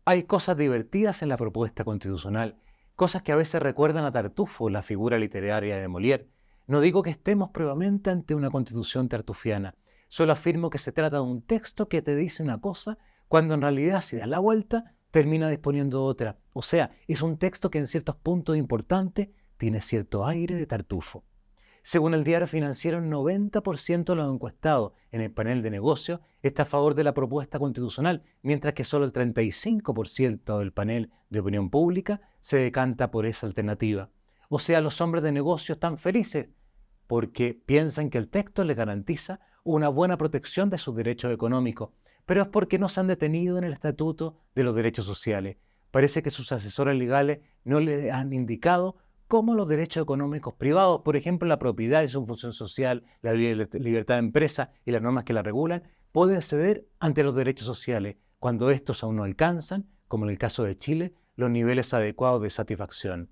Hay cosas divertidas en la propuesta constitucional, cosas que a veces recuerdan a Tartufo, la figura literaria de Molière. No digo que estemos probablemente ante una constitución tartufiana, solo afirmo que se trata de un texto que te dice una cosa cuando en realidad si das la vuelta termina disponiendo otra. O sea, es un texto que en ciertos puntos importantes tiene cierto aire de Tartufo. Según el diario financiero, el 90% de los encuestados en el panel de negocios está a favor de la propuesta constitucional, mientras que solo el 35% del panel de opinión pública se decanta por esa alternativa. O sea, los hombres de negocios están felices porque piensan que el texto les garantiza una buena protección de sus derechos económicos, pero es porque no se han detenido en el Estatuto de los Derechos Sociales. Parece que sus asesores legales no les han indicado cómo los derechos económicos privados, por ejemplo la propiedad y su función social, la libertad de empresa y las normas que la regulan, pueden ceder ante los derechos sociales cuando estos aún no alcanzan, como en el caso de Chile, los niveles adecuados de satisfacción.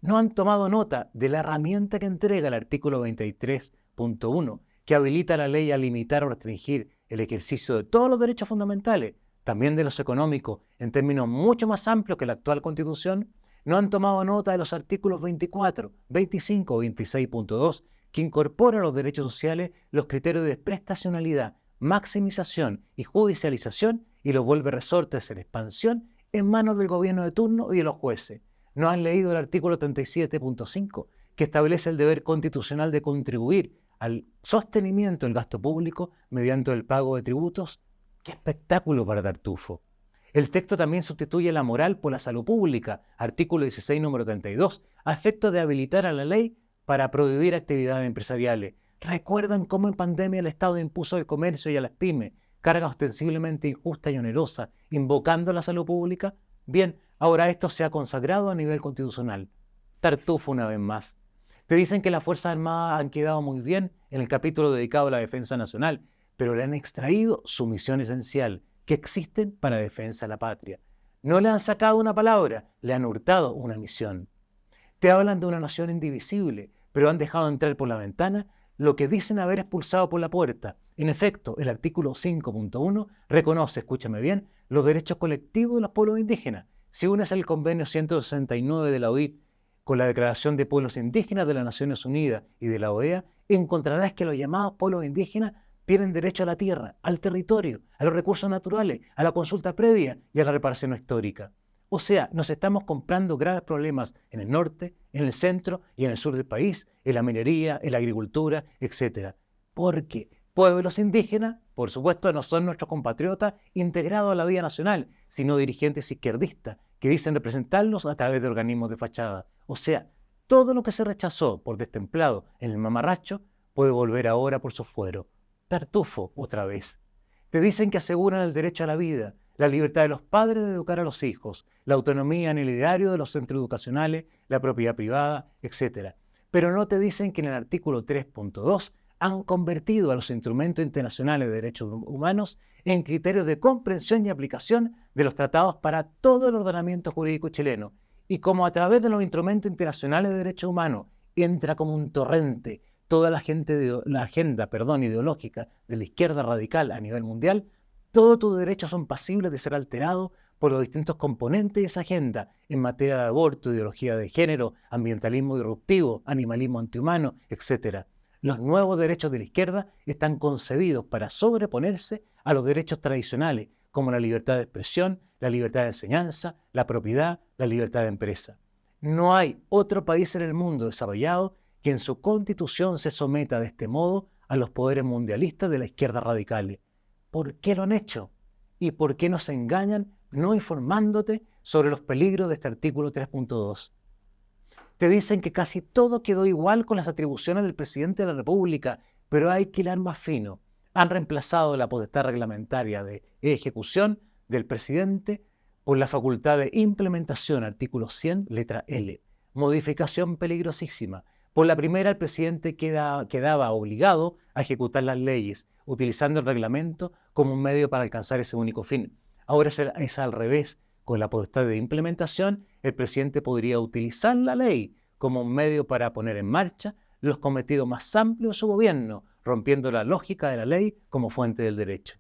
No han tomado nota de la herramienta que entrega el artículo 23.1, que habilita a la ley a limitar o restringir el ejercicio de todos los derechos fundamentales, también de los económicos, en términos mucho más amplios que la actual Constitución. No han tomado nota de los artículos 24, 25 y 26.2, que incorporan a los derechos sociales los criterios de prestacionalidad, maximización y judicialización y los vuelve resortes en expansión en manos del gobierno de turno y de los jueces. No han leído el artículo 37.5, que establece el deber constitucional de contribuir al sostenimiento del gasto público mediante el pago de tributos. ¡Qué espectáculo para Tartufo! El texto también sustituye la moral por la salud pública, artículo 16, número 32, a efecto de habilitar a la ley para prohibir actividades empresariales. ¿Recuerdan cómo en pandemia el Estado impuso al comercio y a las pymes carga ostensiblemente injusta y onerosa, invocando la salud pública? Bien, ahora esto se ha consagrado a nivel constitucional. Tartufo una vez más. Te dicen que las Fuerzas Armadas han quedado muy bien en el capítulo dedicado a la defensa nacional, pero le han extraído su misión esencial, que existen para defensa de la patria. No le han sacado una palabra, le han hurtado una misión. Te hablan de una nación indivisible, pero han dejado entrar por la ventana lo que dicen haber expulsado por la puerta. En efecto, el artículo 5.1 reconoce, escúchame bien, los derechos colectivos de los pueblos indígenas. Si unes el convenio 169 de la OIT con la Declaración de Pueblos Indígenas de las Naciones Unidas y de la OEA, encontrarás que los llamados pueblos indígenas tienen derecho a la tierra, al territorio, a los recursos naturales, a la consulta previa y a la reparación histórica. O sea, nos estamos comprando graves problemas en el norte, en el centro y en el sur del país, en la minería, en la agricultura, etc. Porque pueblos indígenas, por supuesto, no son nuestros compatriotas integrados a la vida nacional, sino dirigentes izquierdistas que dicen representarlos a través de organismos de fachada. O sea, todo lo que se rechazó por destemplado en el mamarracho puede volver ahora por su fuero. Tartufo otra vez. Te dicen que aseguran el derecho a la vida, la libertad de los padres de educar a los hijos, la autonomía en el ideario de los centros educacionales, la propiedad privada, etc. Pero no te dicen que en el artículo 3.2 han convertido a los instrumentos internacionales de derechos humanos en criterios de comprensión y aplicación de los tratados para todo el ordenamiento jurídico chileno. Y como a través de los instrumentos internacionales de derechos humanos entra como un torrente toda la agenda ideológica de la izquierda radical a nivel mundial, todos tus derechos son pasibles de ser alterados por los distintos componentes de esa agenda en materia de aborto, ideología de género, ambientalismo disruptivo, animalismo antihumano, etc. Los nuevos derechos de la izquierda están concebidos para sobreponerse a los derechos tradicionales, como la libertad de expresión, la libertad de enseñanza, la propiedad, la libertad de empresa. No hay otro país en el mundo desarrollado que en su constitución se someta de este modo a los poderes mundialistas de la izquierda radical. ¿Por qué lo han hecho? ¿Y por qué nos engañan no informándote sobre los peligros de este artículo 3.2? Te dicen que casi todo quedó igual con las atribuciones del presidente de la República, pero hay que hilar más fino. Han reemplazado la potestad reglamentaria de ejecución del presidente por la facultad de implementación, artículo 100, letra L. Modificación peligrosísima. Por la primera, el presidente quedaba obligado a ejecutar las leyes, utilizando el reglamento como un medio para alcanzar ese único fin. Ahora es al revés. Con la potestad de implementación, el presidente podría utilizar la ley como un medio para poner en marcha los cometidos más amplios de su gobierno, rompiendo la lógica de la ley como fuente del derecho.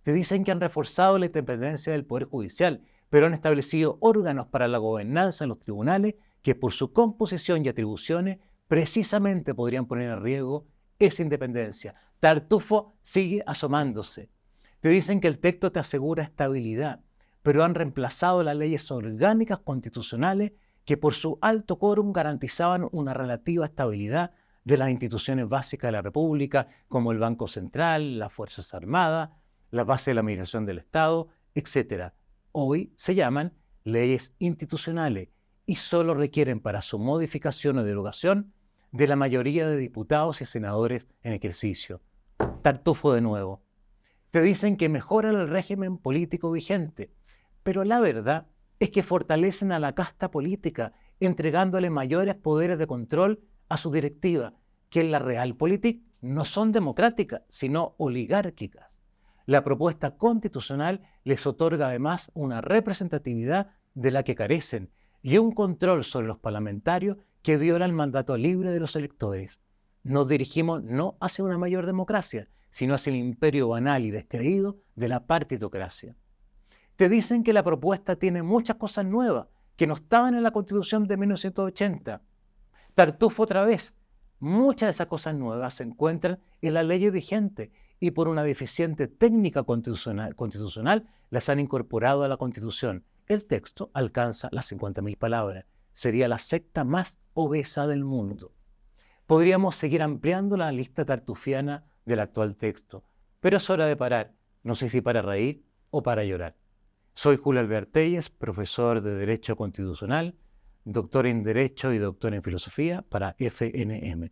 Te dicen que han reforzado la independencia del Poder Judicial, pero han establecido órganos para la gobernanza en los tribunales que por su composición y atribuciones precisamente podrían poner en riesgo esa independencia. Tartufo sigue asomándose. Te dicen que el texto te asegura estabilidad, pero han reemplazado las leyes orgánicas constitucionales que por su alto quórum garantizaban una relativa estabilidad de las instituciones básicas de la República, como el Banco Central, las Fuerzas Armadas, la base de la administración del Estado, etc. Hoy se llaman leyes institucionales y solo requieren para su modificación o derogación de la mayoría de diputados y senadores en ejercicio. Tartufo de nuevo. Te dicen que mejoran el régimen político vigente, pero la verdad es que fortalecen a la casta política, entregándole mayores poderes de control a su directiva, que en la realpolitik no son democráticas, sino oligárquicas. La propuesta constitucional les otorga además una representatividad de la que carecen y un control sobre los parlamentarios que viola el mandato libre de los electores. Nos dirigimos no hacia una mayor democracia, sino hacia el imperio banal y descreído de la partitocracia. Te dicen que la propuesta tiene muchas cosas nuevas que no estaban en la Constitución de 1980. Tartufo otra vez. Muchas de esas cosas nuevas se encuentran en la ley vigente y por una deficiente técnica constitucional las han incorporado a la Constitución. El texto alcanza las 50.000 palabras. Sería la secta más obesa del mundo. Podríamos seguir ampliando la lista tartufiana del actual texto, pero es hora de parar. No sé si para reír o para llorar. Soy Julio Alvear Telles, profesor de Derecho Constitucional, doctor en Derecho y doctor en Filosofía para FNM.